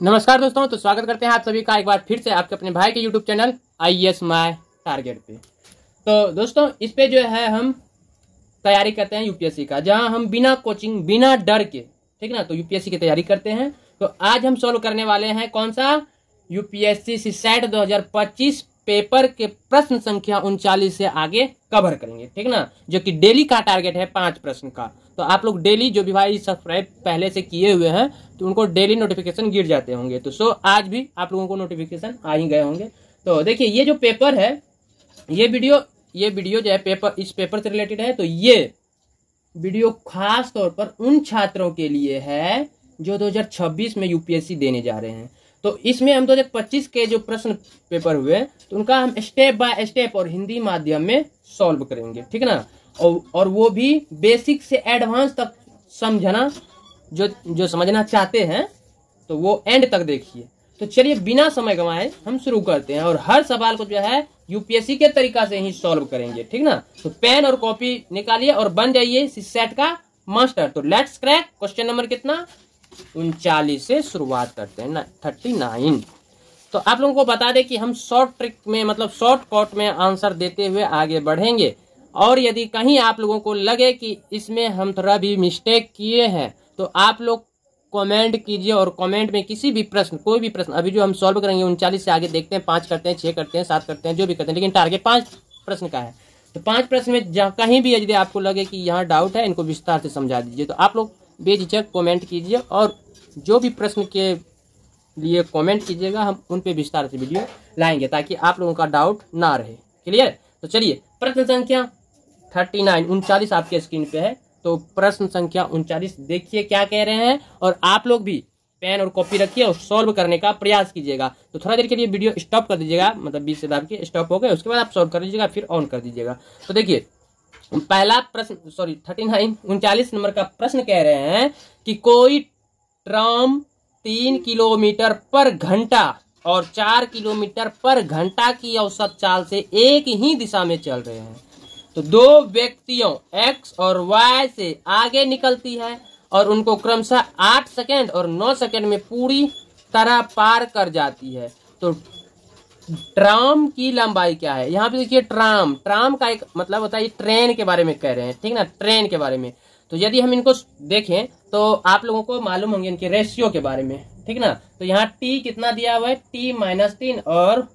नमस्कार दोस्तों, तो स्वागत करते हैं आप सभी का एक बार फिर से आपके अपने भाई के YouTube channel IAS my target पे। तो दोस्तों, इस पे जो है हम तैयारी करते हैं यूपीएससी का, जहां हम बिना कोचिंग बिना डर के, ठीक ना, तो यूपीएससी की तैयारी करते हैं। तो आज हम सॉल्व करने वाले हैं कौन सा, यूपीएससी सीसैट 2025 पेपर के प्रश्न संख्या 39 से आगे कवर करेंगे, ठीक ना, जो कि डेली का टारगेट है 5 प्रश्न का। तो आप लोग डेली जो भी भाई सब्सक्राइब पहले से किए हुए हैं तो उनको डेली नोटिफिकेशन गिर जाते होंगे। तो आज भी आप लोगों को नोटिफिकेशन आ ही गए होंगे। तो देखिए, ये जो पेपर है, ये वीडियो जो है पेपर, इस पेपर से रिलेटेड है। तो ये वीडियो खास तौर पर उन छात्रों के लिए है जो 2026 में यूपीएससी देने जा रहे हैं। तो इसमें हम 2025 के जो प्रश्न पेपर हुए तो उनका हम स्टेप बाय स्टेप और हिंदी माध्यम में सॉल्व करेंगे, ठीक ना, और वो भी बेसिक से एडवांस तक समझना, जो समझना चाहते हैं तो वो एंड तक देखिए। तो चलिए बिना समय गंवाए हम शुरू करते हैं और हर सवाल को जो है यूपीएससी के तरीका से ही सॉल्व करेंगे, ठीक ना। तो पेन और कॉपी निकालिए और बन जाइए सीसैट का मास्टर। तो लेट्स क्रैक क्वेश्चन नंबर कितना, 39 से शुरुआत करते हैं 39। तो आप लोगों को बता दें कि हम शॉर्ट ट्रिक में, मतलब शॉर्टकट में आंसर देते हुए आगे बढ़ेंगे। और यदि कहीं आप लोगों को लगे कि इसमें हम थोड़ा भी मिस्टेक किए हैं तो आप लोग कमेंट कीजिए, और कमेंट में किसी भी प्रश्न, कोई भी प्रश्न, अभी जो हम सॉल्व करेंगे 39 से आगे देखते हैं, 5 करते हैं, 6 करते हैं, 7 करते हैं, जो भी करते हैं, लेकिन टारगेट 5 प्रश्न का है। तो 5 प्रश्न में जहाँ कहीं भी यदि आपको लगे कि यहाँ डाउट है, इनको विस्तार से समझा दीजिए। तो आप लोग बेझिझक कमेंट कीजिए और जो भी प्रश्न के लिए कमेंट कीजिएगा हम उन पे विस्तार से वीडियो लाएंगे ताकि आप लोगों का डाउट ना रहे। क्लियर? तो चलिए प्रश्न संख्या 39 आपके स्क्रीन पे है। तो प्रश्न संख्या 39 देखिए क्या कह रहे हैं, और आप लोग भी पेन और कॉपी रखिए और सॉल्व करने का प्रयास कीजिएगा। तो थोड़ा देर के लिए वीडियो स्टॉप कर दीजिएगा, मतलब 20 से दाब के स्टॉप हो गए, उसके बाद आप सॉल्व कर लीजिएगा, फिर ऑन कर दीजिएगा। तो देखिए पहला प्रश्न, 39 नंबर का प्रश्न कह रहे हैं कि कोई ट्राम 3 किलोमीटर पर घंटा और 4 किलोमीटर पर घंटा की औसत चाल से एक ही दिशा में चल रहे हैं। तो दो व्यक्तियों X और Y से आगे निकलती है और उनको क्रमशः 8 सेकेंड और 9 सेकेंड में पूरी तरह पार कर जाती है। तो ट्राम की लंबाई क्या है? यहाँ पे देखिए ट्राम का एक मतलब होता है, ये ट्रेन के बारे में कह रहे हैं, ठीक ना, ट्रेन के बारे में। तो यदि हम इनको देखें तो आप लोगों को मालूम होंगे इनके रेशियो के बारे में, ठीक ना। तो यहाँ T कितना दिया हुआ है, T-3, और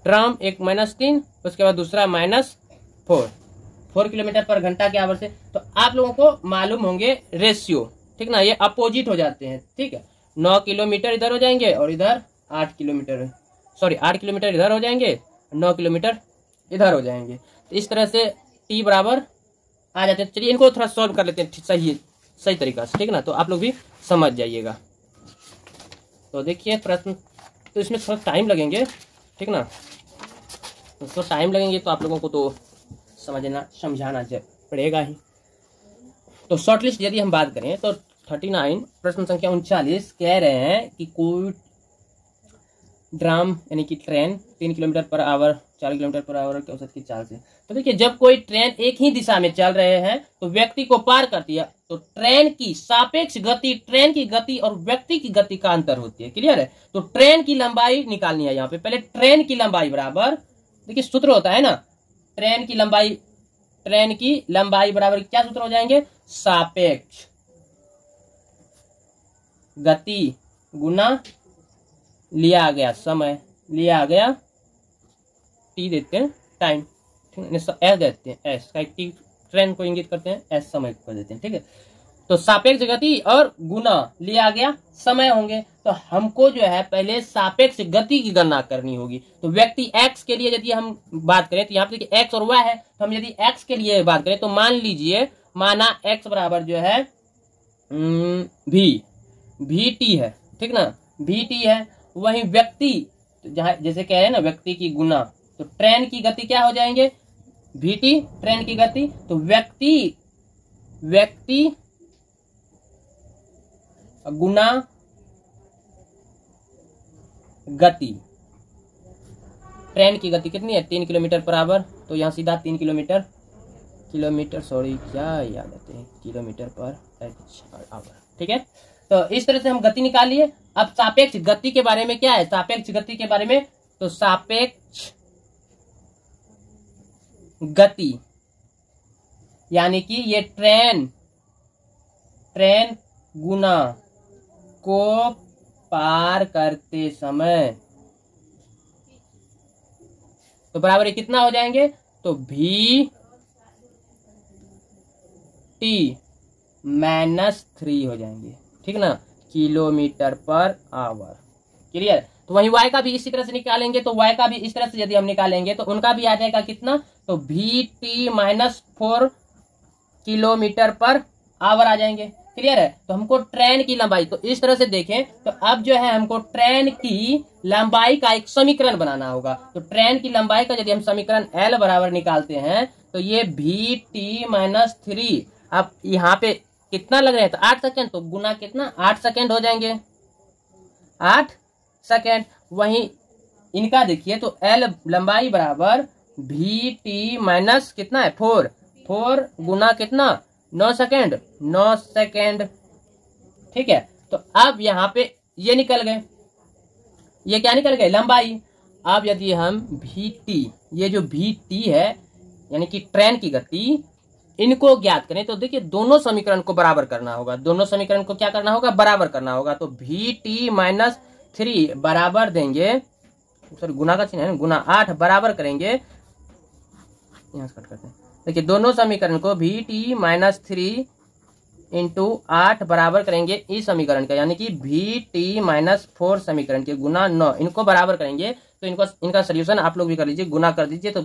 ट्राम एक -3, उसके बाद दूसरा -4 किलोमीटर पर घंटा के आवर से। तो आप लोगों को मालूम होंगे रेशियो, ठीक ना, ये अपोजिट हो जाते हैं, ठीक है। 9 किलोमीटर इधर हो जाएंगे और इधर 8 किलोमीटर, सॉरी 8 किलोमीटर इधर हो जाएंगे, 9 किलोमीटर इधर हो जाएंगे। तो इस तरह से T बराबर आ जाते हैं। चलिए इनको थोड़ा सॉल्व कर लेते हैं सही तरीका से, ठीक ना, तो आप लोग भी समझ जाइएगा। तो देखिए प्रश्न, तो इसमें थोड़ा टाइम लगेंगे, ठीक ना, तो टाइम लगेंगे तो आप लोगों को तो समझाना पड़ेगा ही। तो शॉर्टलिस्ट यदि हम बात करें तो 39 प्रश्न संख्या 39 कह रहे हैं कि कोई ड्राम यानी कि train 3 kilometre per hour 4 kilometre per hour की औसत की चाल से। तो देखिए जब कोई ट्रेन एक ही दिशा में चल रहे हैं तो व्यक्ति को पार करती है, तो ट्रेन की सापेक्ष गति, ट्रेन की गति और व्यक्ति की गति का अंतर होती है। क्लियर है? तो ट्रेन की लंबाई निकालनी है। यहाँ पे पहले ट्रेन की लंबाई बराबर, देखिए सूत्र होता है ना, ट्रेन की लंबाई बराबर क्या सूत्र हो जाएंगे, सापेक्ष गति गुना लिया गया समय, लिया गया T देते हैं टाइम, ठीक है, S देते हैं, S का T ट्रेन को इंगित करते हैं, S समय को देते हैं, ठीक है। तो सापेक्ष गति और गुना लिया गया समय होंगे। तो हमको जो है पहले सापेक्ष गति की गणना करनी होगी। तो व्यक्ति X के लिए यदि हम बात करें तो यहाँ पे देखिए X और Y है, तो हम यदि X के लिए बात करें तो मान लीजिए, माना X बराबर जो है VT है, ठीक ना, VT है। वही व्यक्ति, तो जहाँ जैसे कह रहे हैं ना व्यक्ति की गुना, तो ट्रेन की गति क्या हो जाएंगे, VT ट्रेन की गति, तो व्यक्ति गुना गति, ट्रेन की गति कितनी है, 3 किलोमीटर पर आवर। तो यहाँ सीधा 3 किलोमीटर, सॉरी क्या याद आते हैं, किलोमीटर पर आवर, ठीक है। तो इस तरह से हम गति निकाल लिए। अब सापेक्ष गति के बारे में क्या है, सापेक्ष गति के बारे में, तो सापेक्ष गति यानी कि ये ट्रेन गुना को पार करते समय, तो बराबर ये कितना हो जाएंगे, तो वी टी -3 हो जाएंगे, ठीक ना, किलोमीटर पर आवर। क्लियर। तो वही y का भी इसी तरह से निकालेंगे, तो y का भी इस तरह से यदि हम निकालेंगे तो उनका भी आ जाएगा कितना, तो वी -4 किलोमीटर पर आवर आ जाएंगे। क्लियर है। तो हमको ट्रेन की लंबाई, तो इस तरह से देखें तो अब जो है हमको ट्रेन की लंबाई का एक समीकरण बनाना होगा। तो ट्रेन की लंबाई का यदि हम समीकरण L बराबर निकालते हैं तो ये वी -3, अब यहाँ पे कितना लग रहे हैं, तो 8 सेकेंड, तो गुना कितना 8 सेकेंड हो जाएंगे, 8 सेकेंड। वहीं इनका देखिए तो L लंबाई बराबर वी टी माइनस कितना है 4 गुना कितना 9 सेकेंड, 9 सेकेंड। ठीक है। तो अब यहाँ पे ये निकल गए, ये क्या निकल गए, लंबाई। अब यदि हम वी टी, ये जो वी टी है यानी कि ट्रेन की गति, इनको ज्ञात करें तो देखिए दोनों समीकरण को बराबर करना होगा, दोनों समीकरण को क्या करना होगा, बराबर करना होगा। तो वी टी -3 बराबर देंगे, सॉरी गुना का चिन्ह है, गुना 8 बराबर करेंगे, यहाँ से कट करते हैं। देखिए दोनों समीकरण को वी टी -3 इंटू 8 बराबर करेंगे इस समीकरण का, यानी कि वी टी -4 समीकरण के गुना 9, इनको बराबर करेंगे तो इनका सोल्यूशन आप लोग भी कर लीजिए, गुना कर दीजिए। तो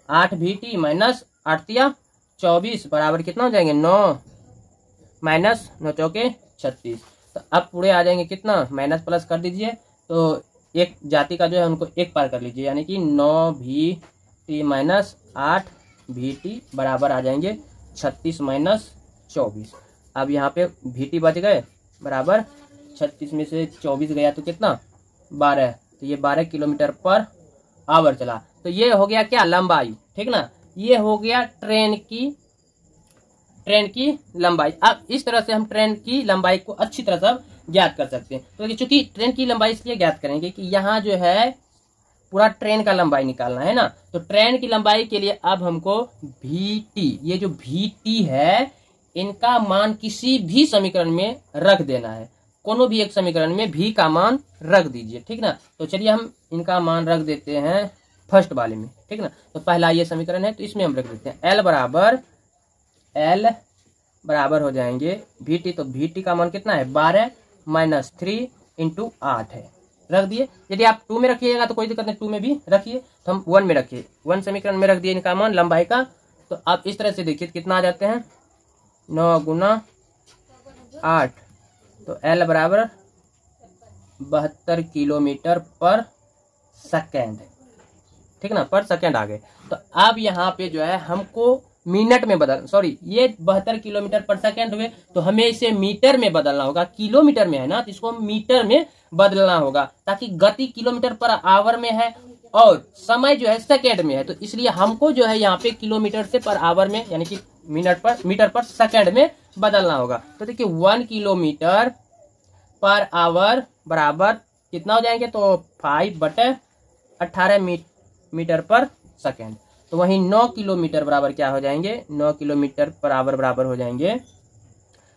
8 वी टी -8 24 बराबर कितना हो जाएंगे, 9 -9 चौके 36। तो अब पूरे आ जाएंगे कितना, माइनस प्लस कर दीजिए, तो एक जाति का जो है उनको एक पार कर लीजिए, यानी कि 9 वी टी -8 वी टी बराबर आ जाएंगे 36 -24। अब यहाँ पे वी टी बच गए बराबर 36 में से 24 गया तो कितना 12, तो ये 12 किलोमीटर पर आवर चला। तो ये हो गया क्या, लंबाई। ठीक ना, ये हो गया ट्रेन की लंबाई। अब इस तरह से हम ट्रेन की लंबाई को अच्छी तरह से ज्ञात कर सकते हैं। तो चूंकि ट्रेन की लंबाई इसलिए ज्ञात करेंगे कि यहाँ जो है पूरा ट्रेन का लंबाई निकालना है ना, तो ट्रेन की लंबाई के लिए अब हमको वी टी, ये जो वी टी है इनका मान किसी भी समीकरण में रख देना है, कोनो भी एक समीकरण में भी का मान रख दीजिए। ठीक ना, तो चलिए हम इनका मान रख देते हैं फर्स्ट वाले में। ठीक ना, तो पहला ये समीकरण है तो इसमें हम रख देते हैं L बराबर हो जाएंगे वी टी, तो वी टी का मान कितना है 12 -3 इंटू 8 है, रख दिए। यदि आप 2 में रखिएगा तो कोई दिक्कत नहीं, 2 में भी रखिए, तो हम 1 में रखिए, 1 समीकरण में रख दिए इनका मान लंबाई का। तो आप इस तरह से देखिए कितना आ जाते हैं, 9 गुना 8, तो L बराबर 72 किलोमीटर पर सेकेंड। ठीक ना, पर सेकेंड आ गए। तो अब यहाँ पे जो है हमको मिनट में बदल, सॉरी ये 72 किलोमीटर पर सेकेंड हुए, तो हमें इसे मीटर में बदलना होगा, किलोमीटर में है ना तो इसको हम मीटर में बदलना होगा, ताकि गति किलोमीटर पर आवर में है और समय जो है सेकेंड में है, तो इसलिए हमको जो है यहाँ पे किलोमीटर से पर आवर में यानी कि मीटर पर सेकेंड में बदलना होगा। तो देखिए 1 किलोमीटर पर आवर बराबर कितना हो जाएंगे, तो 5/18 मीटर पर सेकेंड। तो वहीं 9 किलोमीटर बराबर क्या हो जाएंगे, 9 किलोमीटर पर आवर बराबर हो जाएंगे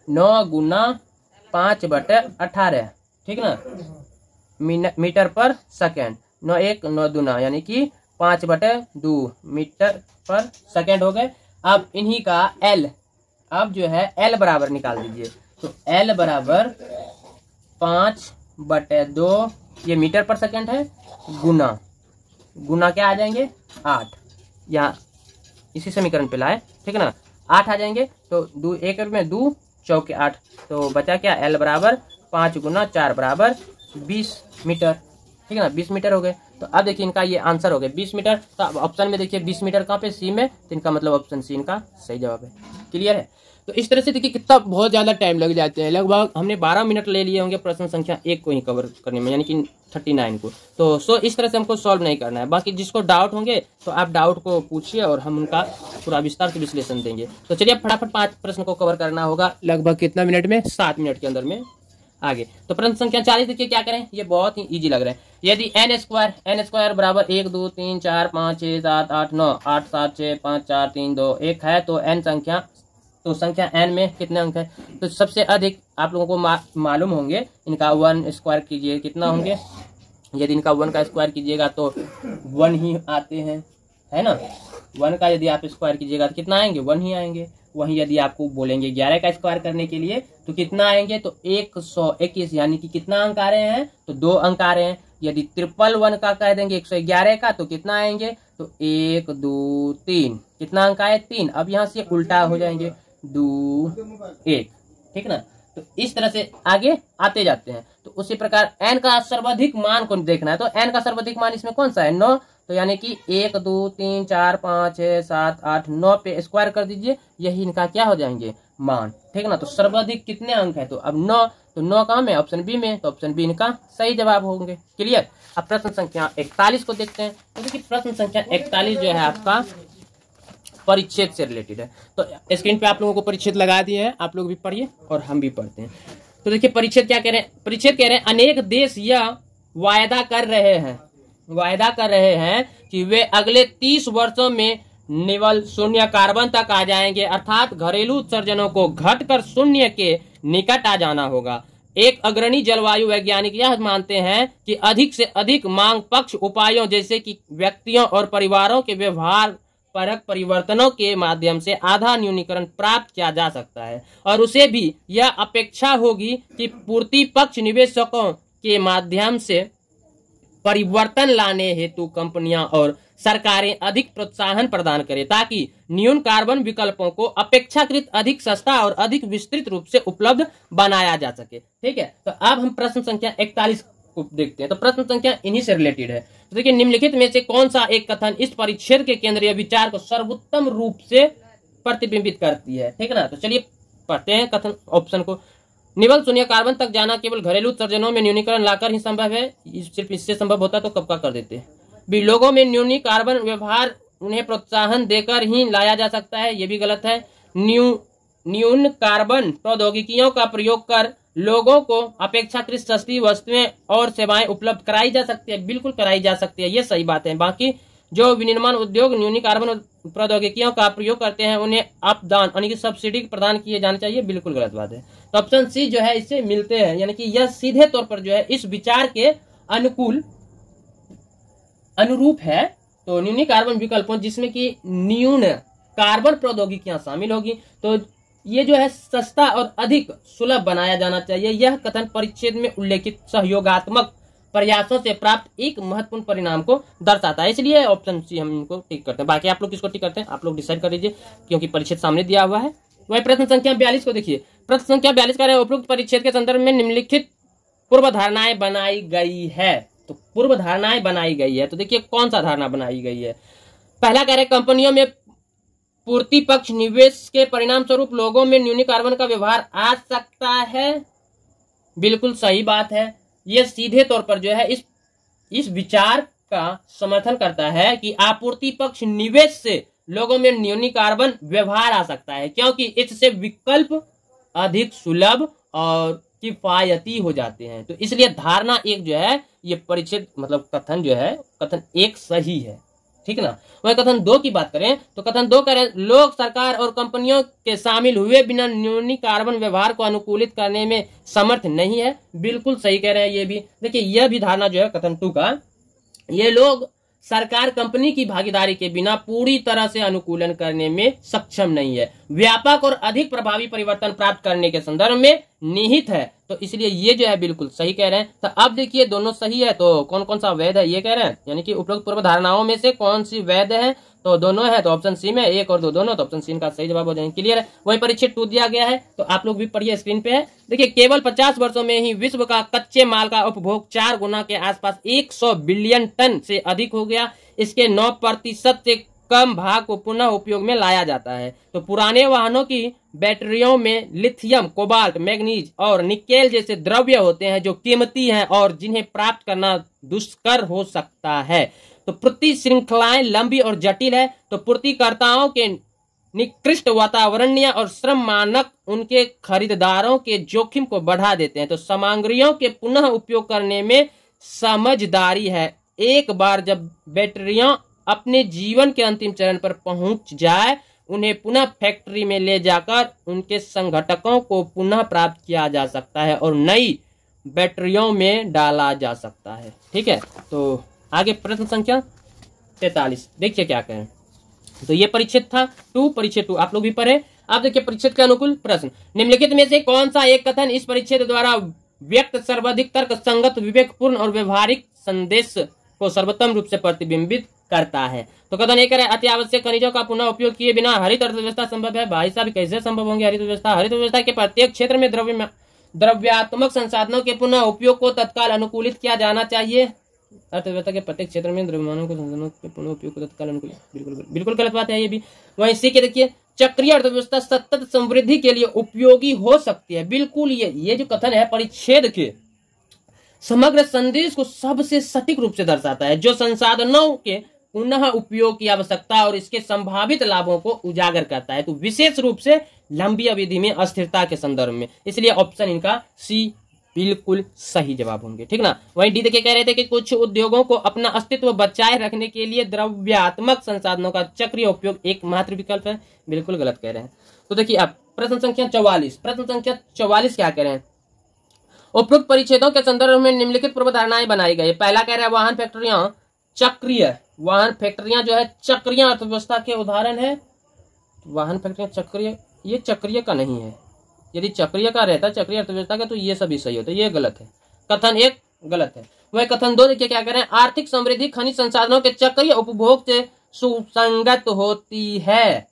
9 गुना 5/18। ठीक ना, मीटर पर सेकेंड, 9 1 9 दूना यानी कि 5/2 मीटर पर सेकेंड हो गए। अब इन्हीं का L, अब जो है L बराबर निकाल दीजिए, तो L बराबर 5/2, ये मीटर पर सेकेंड है, गुना क्या आ जाएंगे 8, यहाँ इसी समीकरण पे लाए। ठीक है ना, 8 आ जाएंगे, तो 2 1 में 2 चौके 8, तो बचा क्या, L बराबर 5 गुना 4 बराबर 20 मीटर। ठीक है ना, 20 मीटर हो गए। तो अब देखिए इनका ये आंसर हो गया 20 मीटर। तो अब ऑप्शन में देखिए 20 मीटर कहाँ पे, सी में, तो इनका मतलब ऑप्शन सी इनका सही जवाब है। क्लियर है। तो इस तरह से देखिए कितना बहुत ज़्यादा टाइम लग जाते हैं। लगभग हमने 12 मिनट ले लिए होंगे प्रश्न संख्या 1 को ही कवर करने में, यानी कि 39 को। तो इस तरह से हमको सॉल्व नहीं करना है। बाकी जिसको डाउट होंगे तो आप डाउट को पूछिए और हम उनका पूरा विस्तार से विश्लेषण देंगे। तो चलिए फटाफट 5 प्रश्न को कवर करना होगा लगभग कितना मिनट में, 7 मिनट के अंदर में आगे। तो प्रश्न संख्या 40 देखिए क्या करें, ये बहुत ही इजी लग रहा है। यदि n स्क्वायर बराबर 1 2 3 4 5 6 7 8 9 8 7 6 5 4 3 2 1 है तो संख्या n में कितने अंक है। तो सबसे अधिक आप लोगों को मालूम होंगे, इनका 1 स्क्वायर कीजिए कितना होंगे। यदि इनका 1 का स्क्वायर कीजिएगा तो 1 ही आते हैं, है ना। 1 का यदि आप स्क्वायर कीजिएगा तो कितना आएंगे, 1 ही आएंगे। वहीं यदि आपको बोलेंगे 11 का स्क्वायर करने के लिए तो कितना आएंगे, तो 121, यानी कि कितना अंक आ रहे हैं, तो 2 अंक आ रहे हैं। यदि 111 का कह देंगे 111 का तो कितना आएंगे, तो 1 2 3, कितना अंक आए, 3। अब यहाँ से उल्टा हो जाएंगे 2 1, ठीक ना। तो इस तरह से आगे आते जाते हैं। तो उसी प्रकार n का सर्वाधिक मान को देखना है, तो n का सर्वाधिक मान इसमें कौन सा है, 9। तो यानी कि 1 2 3 4 5 6 7 8 9 पे स्क्वायर कर दीजिए, यही इनका क्या हो जाएंगे, मान, ठीक ना। तो सर्वाधिक कितने अंक है, तो अब 9, तो 9 कहाँ में, ऑप्शन बी में, तो ऑप्शन बी इनका सही जवाब होंगे। क्लियर। अब प्रश्न संख्या 41 को देखते हैं। तो देखिए प्रश्न संख्या 41 जो है आपका परिच्छेद से रिलेटेड है। तो स्क्रीन पे आप लोगों को परिच्छेद लगा दिए हैं, आप लोग भी पढ़िए और हम भी पढ़ते हैं। तो देखिए परिच्छेद क्या कह रहे हैं, परिच्छेद कह रहे हैं अनेक देश यह वायदा कर रहे हैं कि वे अगले 30 वर्षों में निवल शून्य कार्बन तक आ जाएंगे, अर्थात घरेलू उत्सर्जनों को घटकर शून्य के निकट आ जाना होगा। एक अग्रणी जलवायु वैज्ञानिक यह मानते हैं कि अधिक से अधिक मांग पक्ष उपायों जैसे कि व्यक्तियों और परिवारों के व्यवहार परक परिवर्तनों के माध्यम से आधा न्यूनीकरण प्राप्त किया जा सकता है, और उसे भी यह अपेक्षा होगी कि पूर्ति पक्ष निवेशकों के माध्यम से परिवर्तन लाने हेतु कंपनियां और सरकारें अधिक प्रोत्साहन प्रदान करें, ताकि न्यून कार्बन विकल्पों को अपेक्षाकृत अधिक सस्ता और अधिक विस्तृत रूप से उपलब्ध बनाया जा सके। ठीक है। तो अब हम प्रश्न संख्या 41 को देखते हैं। तो प्रश्न संख्या इन्हीं से रिलेटेड है। तो देखिए निम्नलिखित में से कौन सा एक कथन इस परिच्छेद के केंद्रीय विचार को सर्वोत्तम रूप से प्रतिबिंबित करती है। ठीक है ना। तो चलिए पढ़ते हैं कथन ऑप्शन को। निवल शून्य कार्बन तक जाना केवल घरेलू उत्सर्जनों में न्यूनीकरण लाकर ही संभव है, सिर्फ इससे संभव होता तो कब का कर देते हैं। भी लोगों में न्यूनी कार्बन व्यवहार उन्हें प्रोत्साहन देकर ही लाया जा सकता है, ये भी गलत है। न्यून कार्बन प्रौद्योगिकियों का प्रयोग कर लोगों को अपेक्षाकृत सस्ती वस्तुएं और सेवाएं उपलब्ध कराई जा सकती है, बिल्कुल कराई जा सकती है, ये सही बात है। बाकी जो विनिर्माण उद्योग न्यूनी कार्बन प्रौद्योगिकियों का प्रयोग करते हैं उन्हें अपदान यानी कि सब्सिडी प्रदान किए जाने चाहिए, बिल्कुल गलत बात है। तो ऑप्शन सी जो है इससे मिलते हैं, यानी कि यह सीधे तौर पर जो है इस विचार के अनुरूप है। तो न्यूनी कार्बन विकल्पों जिसमें कि न्यून कार्बन प्रौद्योगिकियां शामिल होगी, तो ये जो है सस्ता और अधिक सुलभ बनाया जाना चाहिए। यह कथन परिच्छेद में उल्लेखित सहयोगात्मक प्रयासों से प्राप्त एक महत्वपूर्ण परिणाम को दर्शाता है, इसलिए ऑप्शन सी हम इनको टिक करते हैं। बाकी आप लोग किसको टिक करते हैं आप लोग डिसाइड कर लीजिए, क्योंकि परिच्छेद सामने दिया हुआ है। वही प्रश्न संख्या 42 को देखिए। प्रश्न संख्या 42 का उपरोक्त परिच्छेद के संदर्भ में निम्नलिखित पूर्व धारणाएं बनाई गई है। तो पूर्व धारणाएं बनाई गई है, तो देखिए कौन सा धारणा बनाई गई है। पहला कह रहे कंपनियों में पूर्ति पक्ष निवेश के परिणाम स्वरूप लोगों में न्यूनी कार्बन का व्यवहार आ सकता है, बिल्कुल सही बात है। यह सीधे तौर पर जो है इस विचार का समर्थन करता है कि आपूर्ति पक्ष निवेश से लोगों में न्यूनी कार्बन व्यवहार आ सकता है, क्योंकि इससे विकल्प अधिक सुलभ और किफायती हो जाते हैं। तो इसलिए धारणा एक जो है ये परिच्छेद मतलब कथन जो है कथन एक सही है। ठीक ना। वह कथन 2 की बात करें तो कथन 2 करें लोग सरकार और कंपनियों के शामिल हुए बिना न्यूनी कार्बन व्यवहार को अनुकूलित करने में समर्थ नहीं है, बिल्कुल सही कह रहे हैं। ये भी देखिए यह भी धारणा जो है कथन 2 का, ये लोग सरकार कंपनी की भागीदारी के बिना पूरी तरह से अनुकूलन करने में सक्षम नहीं है, व्यापक और अधिक प्रभावी परिवर्तन प्राप्त करने के संदर्भ में निहित है। तो इसलिए ये जो है बिल्कुल सही कह रहे हैं। तो अब देखिए दोनों सही है, तो कौन कौन सा वैध है ये कह रहे हैं, यानी कि उपरोक्त पूर्व धारणाओं में से कौन सी वैध है, तो दोनों है। तो ऑप्शन सी में 1 और 2 दोनों, तो ऑप्शन सी का सही जवाब हो जाएंगे। क्लियर है। वही परिच्छेद 2 दिया गया है, तो आप लोग भी पढ़िए, स्क्रीन पे है। देखिए केवल 50 वर्षों में ही विश्व का कच्चे माल का उपभोग 4 गुना के आसपास 100 बिलियन टन से अधिक हो गया। इसके 9% से कम भाग को पुनः उपयोग में लाया जाता है। तो पुराने वाहनों की बैटरियों में लिथियम, कोबाल्ट, मैग्नीज और निकेल जैसे द्रव्य होते हैं जो कीमती हैं और जिन्हें प्राप्त करना दुष्कर हो सकता है। तो पूर्ति श्रृंखलाएं लंबी और जटिल है। तो पूर्तिकर्ताओं के निकृष्ट वातावरणीय और श्रम मानक उनके खरीदारों के जोखिम को बढ़ा देते हैं। तो सामग्रियों के पुनः उपयोग करने में समझदारी है। एक बार जब बैटरियां अपने जीवन के अंतिम चरण पर पहुंच जाए, उन्हें पुनः फैक्ट्री में ले जाकर उनके संघटकों को पुनः प्राप्त किया जा सकता है और नई बैटरियों में डाला जा सकता है। ठीक है, तो आगे प्रश्न संख्या 43 देखिए क्या कहें। तो ये परिच्छेद था 2, परिच्छेद 2 आप लोग भी पढ़े। अब देखिए परिच्छेद के अनुकूल प्रश्न। निम्नलिखित में से कौन सा एक कथन इस परिच्छेद द्वारा व्यक्त सर्वाधिक तर्क संगत, विवेकपूर्ण और व्यवहारिक संदेश को सर्वोत्तम रूप से प्रतिबिंबित करता है? तो कथन एक है, अति आवश्यक खनिजों का पुनः उपयोग किए बिना हरित अर्थव्यवस्था संभव है। भाई साहब कैसे संभव होंगे हरित व्यवस्था? हरित व्यवस्था के प्रत्येक क्षेत्र में द्रव्यात्मक संसाधनों के पुनः उपयोग को तत्काल अनुकूलित किया जाना चाहिए। अर्थव्यवस्था के प्रत्येक क्षेत्र में द्रव्यमानों के संसाधनों के पुनः उपयोग को तत्काल अनुकूलित, बिल्कुल गलत बात है ये भी। वहीं सी के देखिए, चक्रीय अर्थव्यवस्था सतत समृद्धि के लिए उपयोगी हो सकती है। बिल्कुल ये जो कथन है परिच्छेद के समग्र संदेश को सबसे सटीक रूप से दर्शाता है, जो संसाधनों के पुनः उपयोग की आवश्यकता और इसके संभावित लाभों को उजागर करता है। तो विशेष रूप से लंबी अवधि में अस्थिरता के संदर्भ में, इसलिए ऑप्शन इनका सी बिल्कुल सही जवाब होंगे। ठीक ना। वहीं डी देखिए कह रहे थे कि कुछ उद्योगों को अपना अस्तित्व बचाए रखने के लिए द्रव्यात्मक संसाधनों का चक्रीय उपयोग एकमात्र विकल्प है। बिल्कुल गलत कह रहे हैं। तो देखिए अब प्रश्न संख्या 44, प्रश्न संख्या 44 क्या कह रहे हैं? उपरोक्त परिच्छेदों के संदर्भ में निम्नलिखित पूर्व धारणाएं बनाई गई। पहला कह रहा है वाहन फैक्ट्रियां चक्रीय, वाहन फैक्ट्रियां जो है चक्रीय अर्थव्यवस्था के उदाहरण है। वाहन फैक्ट्रियां चक्रीय, ये चक्रीय का नहीं है। यदि चक्रीय का रहता चक्रीय अर्थव्यवस्था का तो ये सभी सही होता है। ये गलत है, कथन एक गलत है। वह कथन 2 देखिए क्या कह रहे हैं, आर्थिक समृद्धि खनिज संसाधनों के चक्रीय उपभोग से सुसंगत होती है।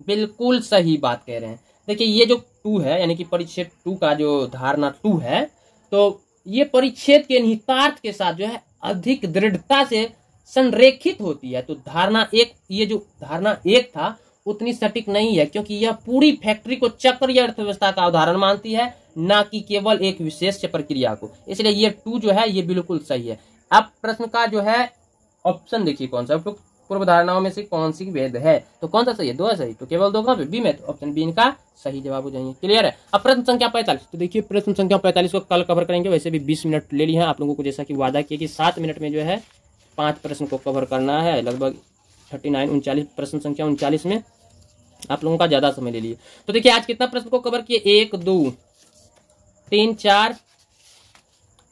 बिल्कुल सही बात कह रहे हैं। देखिए ये जो 2 है यानी कि परिच्छेद 2 का जो धारणा 2 है, तो ये परिच्छेद के निहितार्थ के साथ जो है अधिक दृढ़ता से संरेखित होती है। तो धारणा 1, ये जो धारणा 1 था उतनी सटीक नहीं है, क्योंकि यह पूरी फैक्ट्री को चक्रीय अर्थव्यवस्था का उदाहरण मानती है, ना कि केवल एक विशेष प्रक्रिया को। इसलिए ये 2 जो है ये बिल्कुल सही है। अब प्रश्न का जो है ऑप्शन देखिए कौन सा, पूर्व धारणाओं में से कौन सी वेद है? तो कौन सा सही है? 2 है सही, तो केवल 2 का बी में, तो ऑप्शन बी इनका सही जवाब हो जाएंगे। क्लियर है। अब प्रश्न संख्या 45, तो देखिए प्रश्न संख्या 45 को कल कवर करेंगे। वैसे भी 20 मिनट ले लिए हैं आप लोगों को, जैसा कि वादा किया कि 7 मिनट में जो है 5 प्रश्न को कवर करना है। लगभग 39 प्रश्न संख्या 39 में आप लोगों का ज्यादा समय ले लिए। तो देखिए आज कितना प्रश्न को कवर किए? 1 2 3 4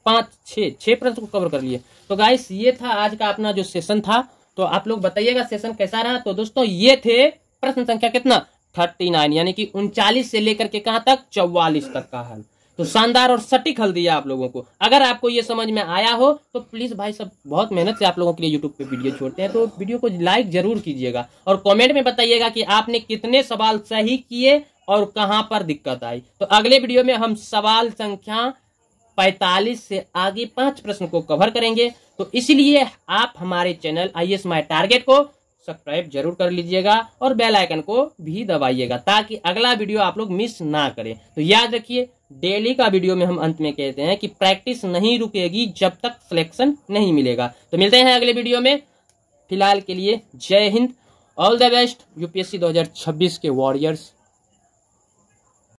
5 6 प्रश्न को कवर कर लिए। तो गाइस ये था आज का अपना जो सेशन था। तो आप लोग बताइएगा सेशन कैसा रहा। तो दोस्तों ये थे प्रश्न संख्या कितना 39, यानी कि 39 से लेकर के कहां तक 44 तक का हल। तो शानदार और सटीक हल दिया आप लोगों को। अगर आपको ये समझ में आया हो तो प्लीज भाई सब बहुत मेहनत से आप लोगों के लिए यूट्यूब पे वीडियो छोड़ते हैं, तो वीडियो को लाइक जरूर कीजिएगा और कमेंट में बताइएगा कि आपने कितने सवाल सही किए और कहां पर दिक्कत आई। तो अगले वीडियो में हम सवाल संख्या 45 से आगे 5 प्रश्न को कवर करेंगे। तो इसलिए आप हमारे चैनल IAS माय टारगेट को सब्सक्राइब जरूर कर लीजिएगा और बेल आइकन को भी दबाइएगा, ताकि अगला वीडियो आप लोग मिस ना करें। तो याद रखिए डेली का वीडियो में हम अंत में कहते हैं कि प्रैक्टिस नहीं रुकेगी जब तक सिलेक्शन नहीं मिलेगा। तो मिलते हैं अगले वीडियो में। फिलहाल के लिए जय Hind, all the best UPSC 2026 के वॉरियर्स।